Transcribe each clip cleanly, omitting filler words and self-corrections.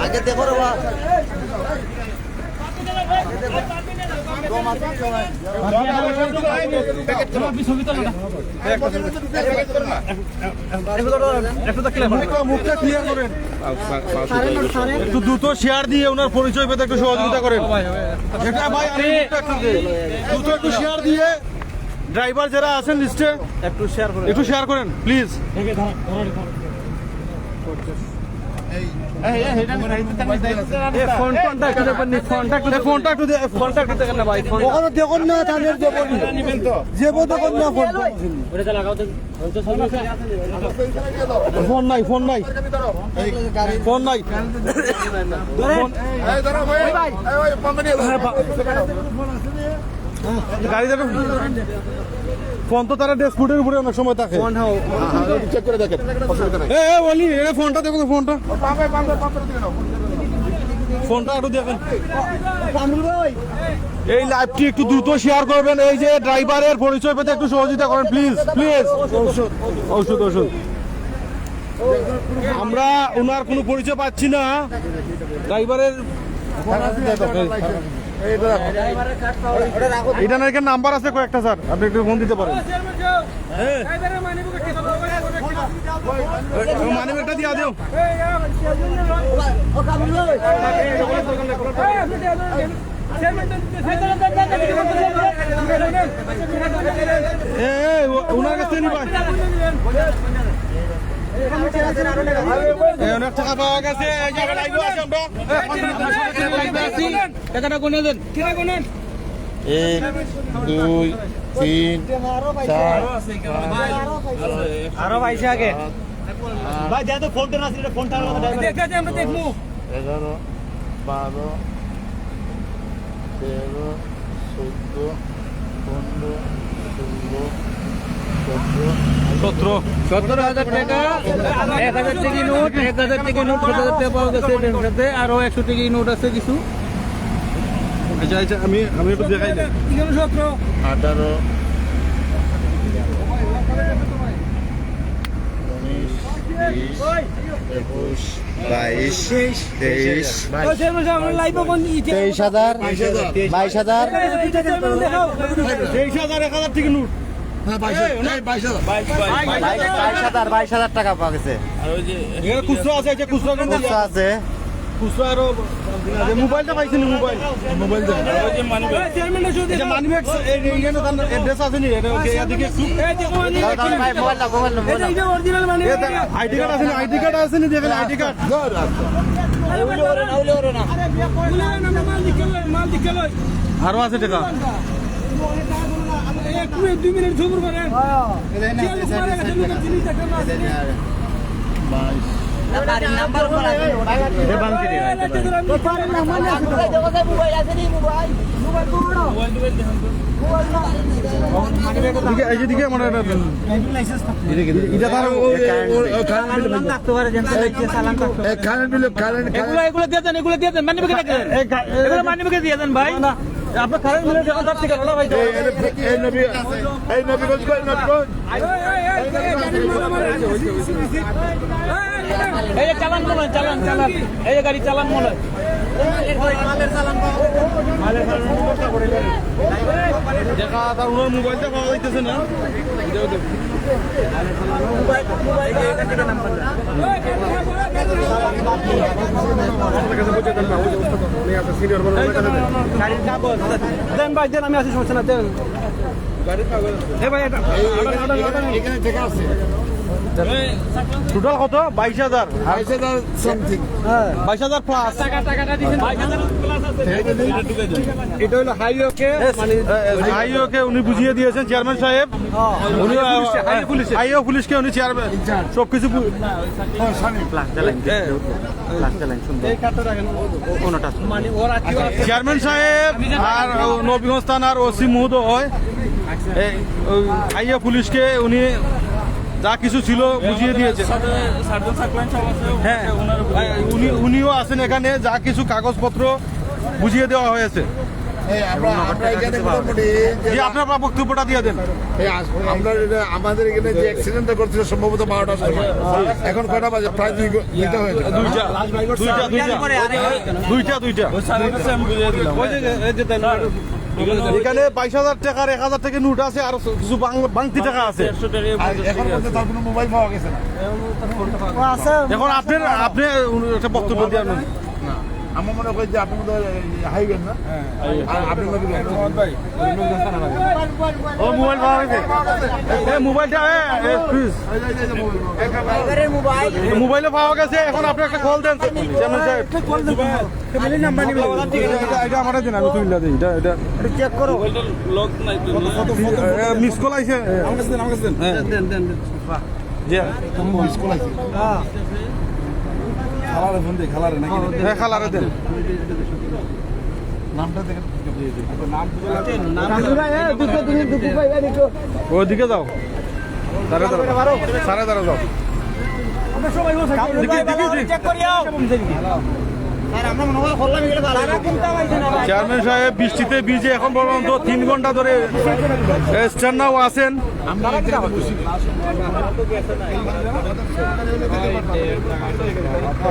আগে দেখো রে বাবা একটু দ্রুত শেয়ার দিয়ে ওনার পরিচয় পেতে একটু সহযোগিতা করেন। দ্রুত একটু শেয়ার দিয়ে ড্রাইভার যারা আছেন লিস্টে একটু শেয়ার করেন প্লিজ। ফোন নাই গাড়ি ফোন তো তারা ডেস্কবোর্ডের উপরে অনেক সময় থাকে। চেক করে দেখেন, ফোনটা দেখো, ফোনটা একটু দেখেন। এই লাইভটি একটু দ্রুত শেয়ার করবেন। এই যে ড্রাইভারের পরিচয় পেতে একটু সহযোগিতা করেন প্লিজ। ঔষধ আমরা ওনার কোনো পরিচয় পাচ্ছি না। ড্রাইভারের এটা না নাম্বার আছে কয়েকটা স্যার, আপনি একটু ফোন দিতে পারেন। মানিব্যাগটা দিয়ে দিও। ওনার কাছে নিবা অনেক টাকা পাওয়া গেছে। টাকাটা গুনে দেন। 1 2 3 4 আরো পাইছে আগে ভাই যা তো ফোনটা না ছিল ফোনটা আমরা দেখবো 11 12 13 14 15 16 17,000 টাকা 1,000 টাকা নোট 1,000 টাকা নোট 7,000 টাকা পাওয়া গেছে এর সাথে আরো 100 টাকা নোট আছে কিছু। আচ্ছা আমি একটু দেখাই দিই। 17 18 22,000 টাকা পাওয়া গেছে। খুচরা আছে খুচরা আরো মোবাইলটা পাইছেন? মোবাইল মানিব্যাগ অ্যাড্রেস আছে নি? আইডি কার্ড আছে নি? আইডি কার্ড আছে নি? দেখেন আইডি কার্ড আরো আছে টাকা। 2 মিনিট সবুর করেন। নাম্বার দিয়ে দেন ভাই। আপনার কারেন্ট মিলে তার থেকে ভালো ভাই। এই চালান মনে হয়, চালান এই গাড়ি চালান মনে হয়। দেখা তার ওনার মোবাইলটা পাওয়া যাইতেছে না। দেন ভাই দেন, আমি আসি, সমস্যা না, দেন এখানে থেকে আছে। টোটাল কত? 22,000 22,000 প্লাস। এটা হলো হাইওকে উনি বুঝিয়ে দিয়েছেন চেয়ারম্যান সাহেব। উনি হাইওয়ে পুলিশকে উনি চেয়ারম্যান সবকিছু চেয়ারম্যান সাহেব আর নবীগঞ্জ থানার ওসি মহোদয় হাইওয়ে পুলিশকে উনি যা কিছু ছিল বুঝিয়ে দিয়েছে। হ্যাঁ উনিও আছেন এখানে, যা কিছু কাগজপত্র বুঝিয়ে দেওয়া হয়েছে। আমরা এখানে মোটামুটি জি আপনি আপনার বক্তব্যটা দিয়ে দেন। আমরা আমাদের এখানে যে অ্যাক্সিডেন্টটা করছিল সম্ভবত 12টার সময়, এখন কটা বাজে? প্রায় দুইটা হয়ে যায়। দুইটা এখানে 22,000 টাকার 1,000 টাকা নোট আছে আর কিছু বাংতি টাকা আছে। আর এখন পর্যন্ত তার কোনো মোবাইল পাওয়া গেছে না। এখন আপনি একটা বক্তব্য দিয়ে আনুন। আমার মনে হয় যে আপনি মনে হাইবেন না, আর আপনি মনে ও মোবাইল পাওয়া গেছে, এই মোবাইলটা প্লিজ মোবাইলে পাওয়া গেছে। এখন আপনি একটা কল দেন চেয়ারম্যান সাহেব। এটা আমার দিন, আমি তুলে দিই। এটা চেক করো, মিস কল আইছে। জি স্কুল আছে। খালারে দেন নামটা দেখেন। ওইদিকে যাও, সাড়ে তারা যাও। চেয়ারম্যান সাহেব বৃষ্টিতে ভিজে এখন পর্যন্ত 3 ঘন্টা ধরে স্ট্যান্ডাও আছেন।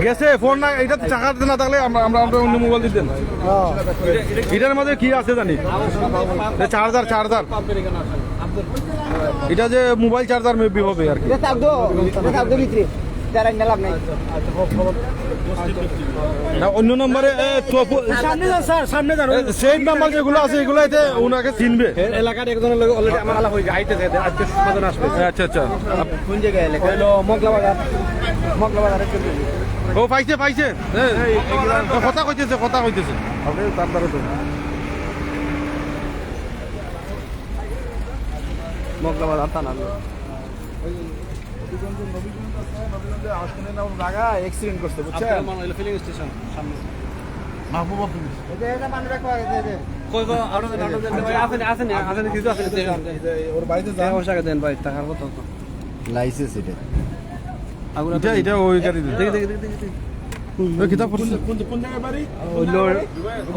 গেছে ফোন না, এটা টাকা না থাকলে আমরা অন্য মোবাইল দিতেন। এটার মধ্যে কি আছে জানি, চার্জার এটা যে মোবাইল চার্জার মেবি হবে আর কি। না অন্য নম্বরে সেই নাম্বার যেগুলো আছে এগুলো এতে ওনাকে চিনবে। এলাকার একজনের লোক অলরেডি আমার আলাপ হয়ে যায়, আইতেছে আজকে সমাধান আসবে। আচ্ছা আচ্ছা, কোন জায়গায় এলাকা হলো? মগলা বাজার ও পাইছে কথা কইতেছে আপনি তারপরে তো মগলা বাজার থানা অ্যাক্সিডেন্ট করছে, বুঝছেন? ফিলিং স্টেশন সামনে। মাহবুবা পুলিশ। ওর বাড়িতে যান। লাইসেন্স এটা। এটা ওই গাড়ি ওই কিতাব পড়ছে। কোন জায়গায় বাড়ি?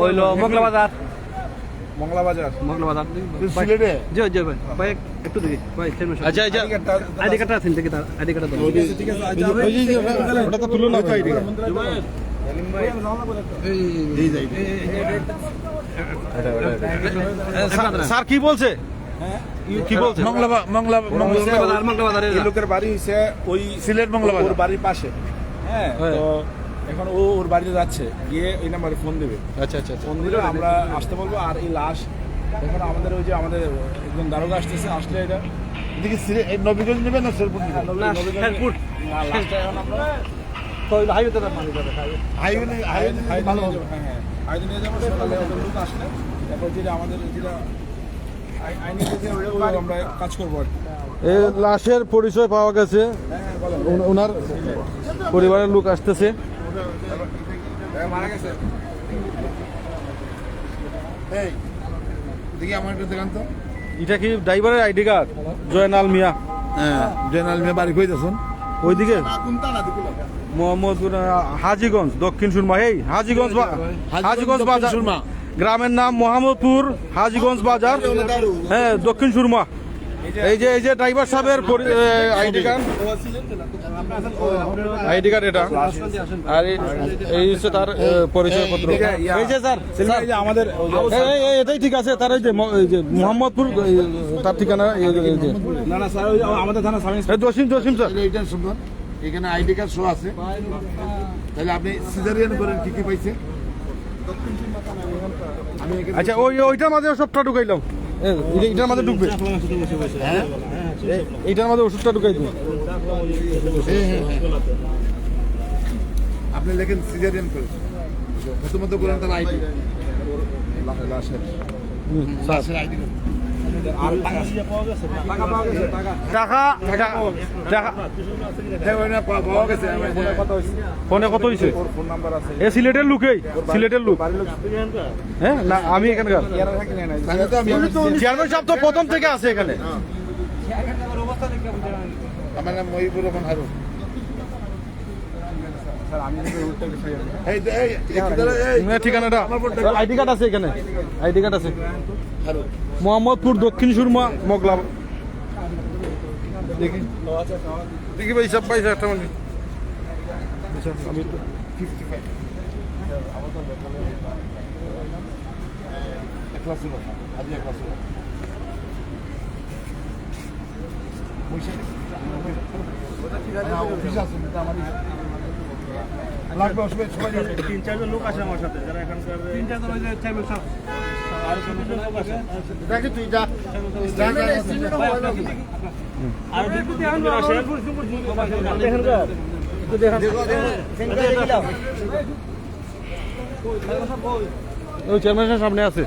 হইলো মগলা বাজার। মংলা বাজার। সিলেটে? জি ভাই একটু দেখি ভাই। আচ্ছা আইডি কার্ডটা আছেন দেখি, তার আইডি কার্ডটা দাও। ঠিক আছে। ওটা তো তুলো না তো আইডি। স্যার কি বলছে? মংলা বাজারের এই লোকের বাড়ি হইছে ওই সিলেট মংলা বাজার, ওর বাড়ির পাশে। হ্যাঁ, তো এখন ও ওর বাড়িতে যাচ্ছে, গিয়ে এই নাম্বারে ফোন দেবে। আচ্ছা ফোন দিলে আমরা আসতে বলবো। আর এই লাশ এখন আমাদের ওই যে আমাদের একজন দারোগা আসতেছে, আসলে এটা এদিকে নবীগঞ্জ নেবে না শেরপুর নেবে? শেরপুর। না, লাশটা এখন আমরা হাইওয়েতে পানি যাবে। হাইওয়ে ভালো হবে। হ্যাঁ, হাইওয়ে নিয়ে যাবো। সকালে ওদের লোক আসলে তারপর যেটা আমাদের যেটা আইনি আমরা কাজ করবো আর কি। এই লাশের পরিচয় পাওয়া গেছে, ওনার পরিবারের লোক আসতেছে। মারা গেছে। এই দেখি আমার একটু দেখান তো। এটা কি ড্রাইভারের আইডি কার্ড? জয়নাল মিয়া। হ্যাঁ, জয়নাল মিয়া বাড়ি কই যাচ্ছেন? ওইদিকে মোহাম্মদপুর, হাজীগঞ্জ, দক্ষিণ সুরমা। এই হাজীগঞ্জ বাজার, গ্রামের নাম মোহাম্মদপুর, হাজীগঞ্জ বাজার। হ্যাঁ, দক্ষিণ সুরমা। এই যে ড্রাইভার সাহেবের আইডি কার্ড এটা, আর এই হচ্ছে তার পরিচয় পত্র। এই যে স্যার আমাদের এটাই ঠিক আছে। তার এই যে মোহাম্মদপুর তার ঠিকানা। না স্যার, আমাদের থানা জসিম স্যার। এইটা শুনুন, এখানে আইডি কার্ড শো আছে। তাহলে আপনি সিজারিয়ান করেন কি পাইছে? আচ্ছা, ওইটার মাঝে সবটা ঢুকাইলাম। এটার মাঝে ঢুকবে, এইটার মাঝে ওষুধটা ঢুকাই দিন। আপনি লেখেন সিজারিয়ান করেন, প্রথমত করেন তার আইডি, লাশের আইডি। ফোনে কত হয়েছে? এ সিলেটের লোকেই, সিলেটের লোক। হ্যাঁ না, আমি এখানকার চেয়ারম্যান সাহেব তো প্রথম থেকে আছে এখানে। আমার নাম মহিবুর রহমান হারুন। স্যার আমি কিন্তু রুটটা লিখে ঠিকানাটা আইডি কার্ড আছে এখানে, আইডি কার্ড আছে। মোহাম্মদপুর দক্ষিণ সুরমা মগলা। দেখি দেখি ভাই সব পাইছে একটা মানে আমি একটু 55 ক্লাস ছিল আদি ক্লাস ছিল অফিস আছে আমারই লাগবে অসুবিধা সবাই 3-4 লোক আছে আমার সাথে যারা এখানকার 3-4 ওই যে চেয়ারম্যান সাহেব আর লোক আছে দেখি তুই যা আর যদি আমরা আসেন এখানকার একটু দেখান ওই চেয়ারম্যানের সামনে আছে।